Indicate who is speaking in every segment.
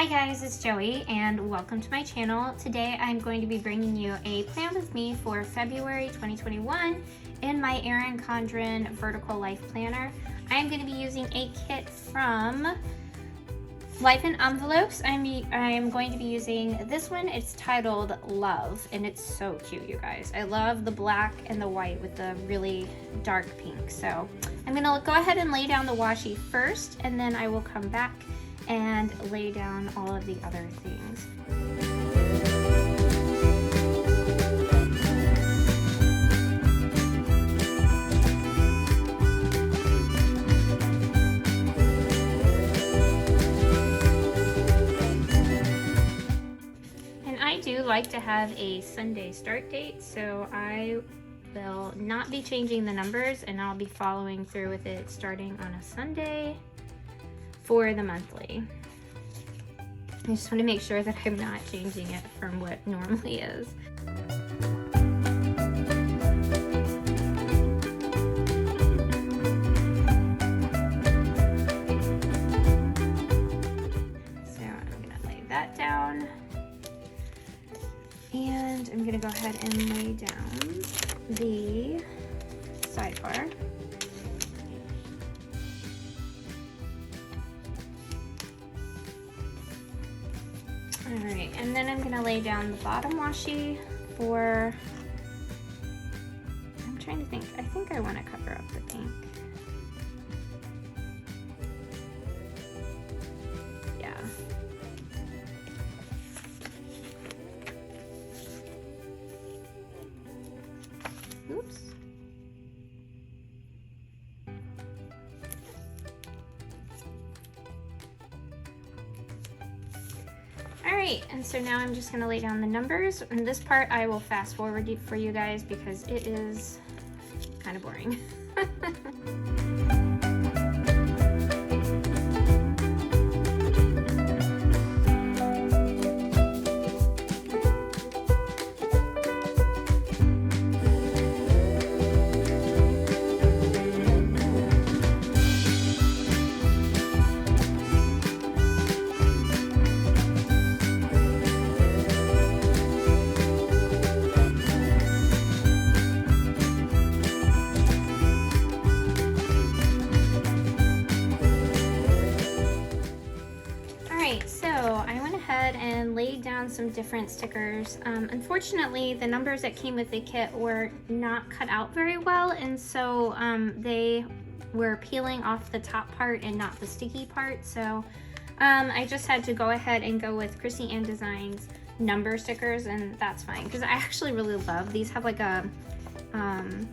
Speaker 1: Hi guys, it's Joey and welcome to my channel. Today I'm going to be bringing you a plan with me for February 2021 in my Erin Condren Vertical Life Planner. I am going to be using a kit from Life in Envelopes. I am going to be using this one. It's titled Love and it's so cute, you guys. I love the black and the white with the really dark pink. So I'm going to go ahead and lay down the washi first and then I will come back and lay down all of the other things. And I do like to have a Sunday start date, so I will not be changing the numbers and I'll be following through with it starting on a Sunday for the monthly. I just want to make sure that I'm not changing it from what normally is. So I'm going to lay that down. And I'm going to go ahead and lay down the sidebar. Alright, and then I'm going to lay down the bottom washi for, I'm trying to think, I think I want to cover up the pink. Yeah. Oops. Alright, and so now I'm just going to lay down the numbers, and this part I will fast forward for you guys because it is kind of boring. And laid down some different stickers. Unfortunately, the numbers that came with the kit were not cut out very well, and so they were peeling off the top part and not the sticky part. So I just had to go ahead and go with Chrissy Ann Designs number stickers, and that's fine because I actually really love these. Have like a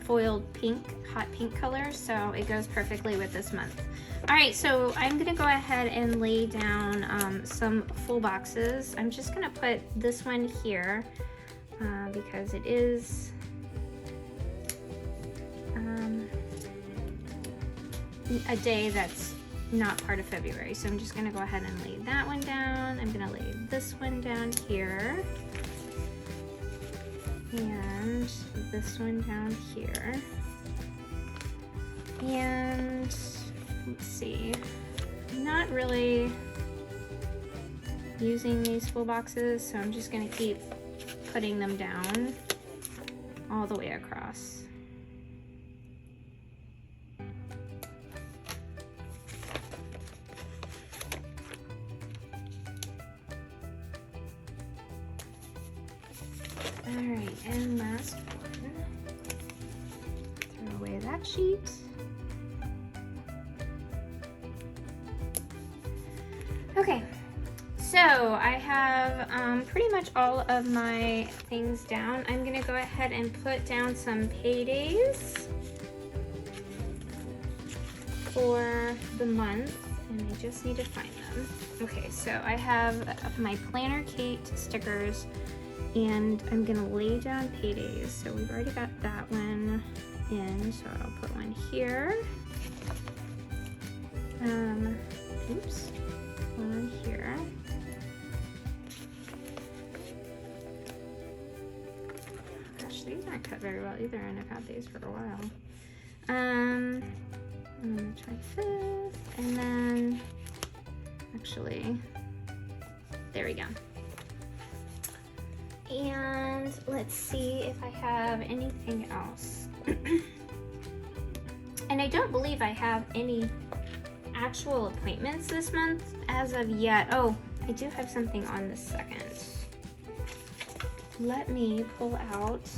Speaker 1: foiled pink, hot pink color, so it goes perfectly with this month. Alright, so I'm going to go ahead and lay down some full boxes. I'm just going to put this one here because it is a day that's not part of February. So I'm just going to go ahead and lay that one down. I'm going to lay this one down here. And this one down here. And let's see, I'm not really using these full boxes, so I'm just going to keep putting them down all the way across. Alright, and last one. Throw away that sheet. Okay, so I have pretty much all of my things down. I'm going to go ahead and put down some paydays for the month, and I just need to find them. Okay, so I have my Planner Kate stickers, and I'm going to lay down paydays. So we've already got that one in, so I'll put one here. Oops. One here. Gosh, these aren't cut very well either, and I've had these for a while. I'm gonna try this, and then actually there we go. And let's see if I have anything else. And I don't believe I have any actual appointments this month as of yet. Oh, I do have something on the 2nd. Let me pull out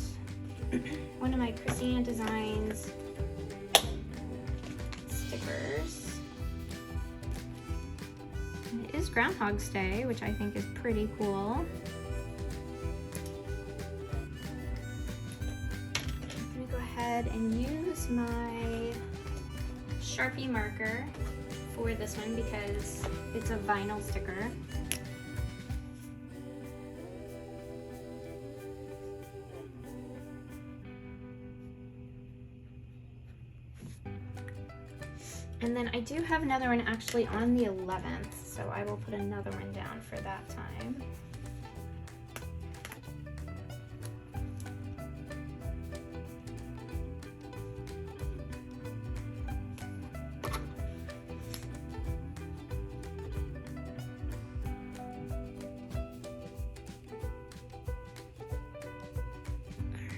Speaker 1: one of my Christina Designs stickers. And it is Groundhog's Day, which I think is pretty cool. I'm gonna go ahead and use my Sharpie marker for this one because it's a vinyl sticker. And then I do have another one actually on the 11th, so I will put another one down for that time.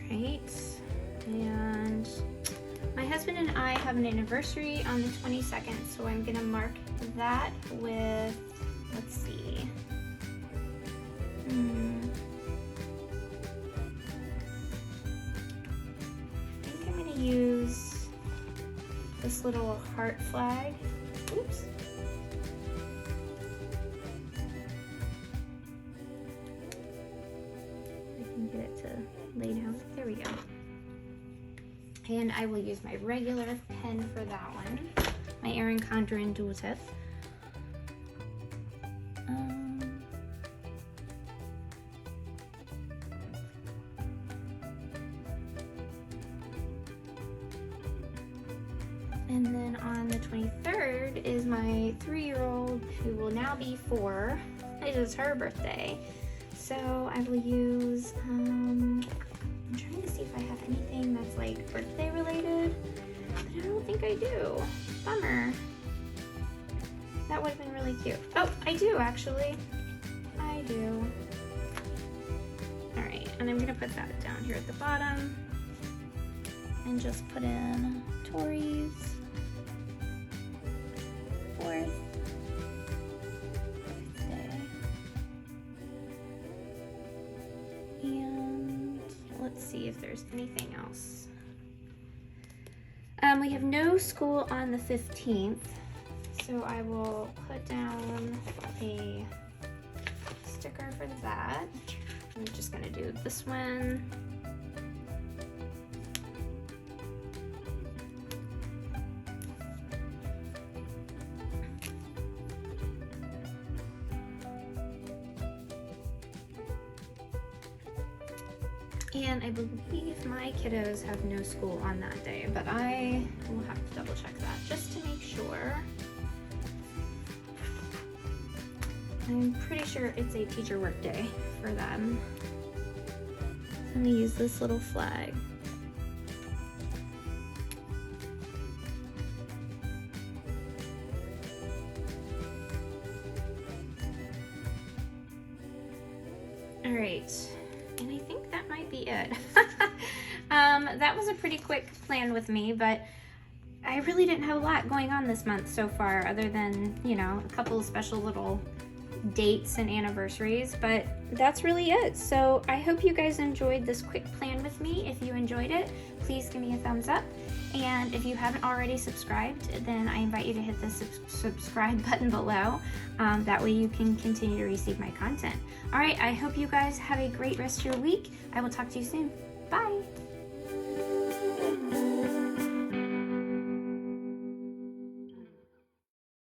Speaker 1: All right, and my husband and I have an anniversary on the 22nd, so I'm gonna mark that with, let's see. I think I'm gonna use this little heart flag. Oops. I can get it to lay down. There we go. And I will use my regular pen for that one, my Erin Condren dual tip. And then on the 23rd is my 3-year-old, who will now be 4. It is her birthday. So I will use, I'm trying to see if I have anything that's like birthday related, but I don't think I do. Bummer. That would have been really cute. Oh, I do actually. I do. All right, and I'm gonna put that down here at the bottom and just put in Tori's 4th birthday. And let's see if there's anything else. We have no school on the 15th, so I will put down a sticker for that. I'm just gonna do this one. And I believe my kiddos have no school on that day, but I will have to double check that just to make sure. I'm pretty sure it's a teacher work day for them. I'm gonna use this little flag. All right. And I think that might be it. That was a pretty quick plan with me, but I really didn't have a lot going on this month so far, other than, you know, a couple of special little dates and anniversaries, but that's really it. So I hope you guys enjoyed this quick plan with me. If you enjoyed it, please give me a thumbs up. And if you haven't already subscribed, then I invite you to hit the subscribe button below. That way you can continue to receive my content. All right, I hope you guys have a great rest of your week. I will talk to you soon. Bye.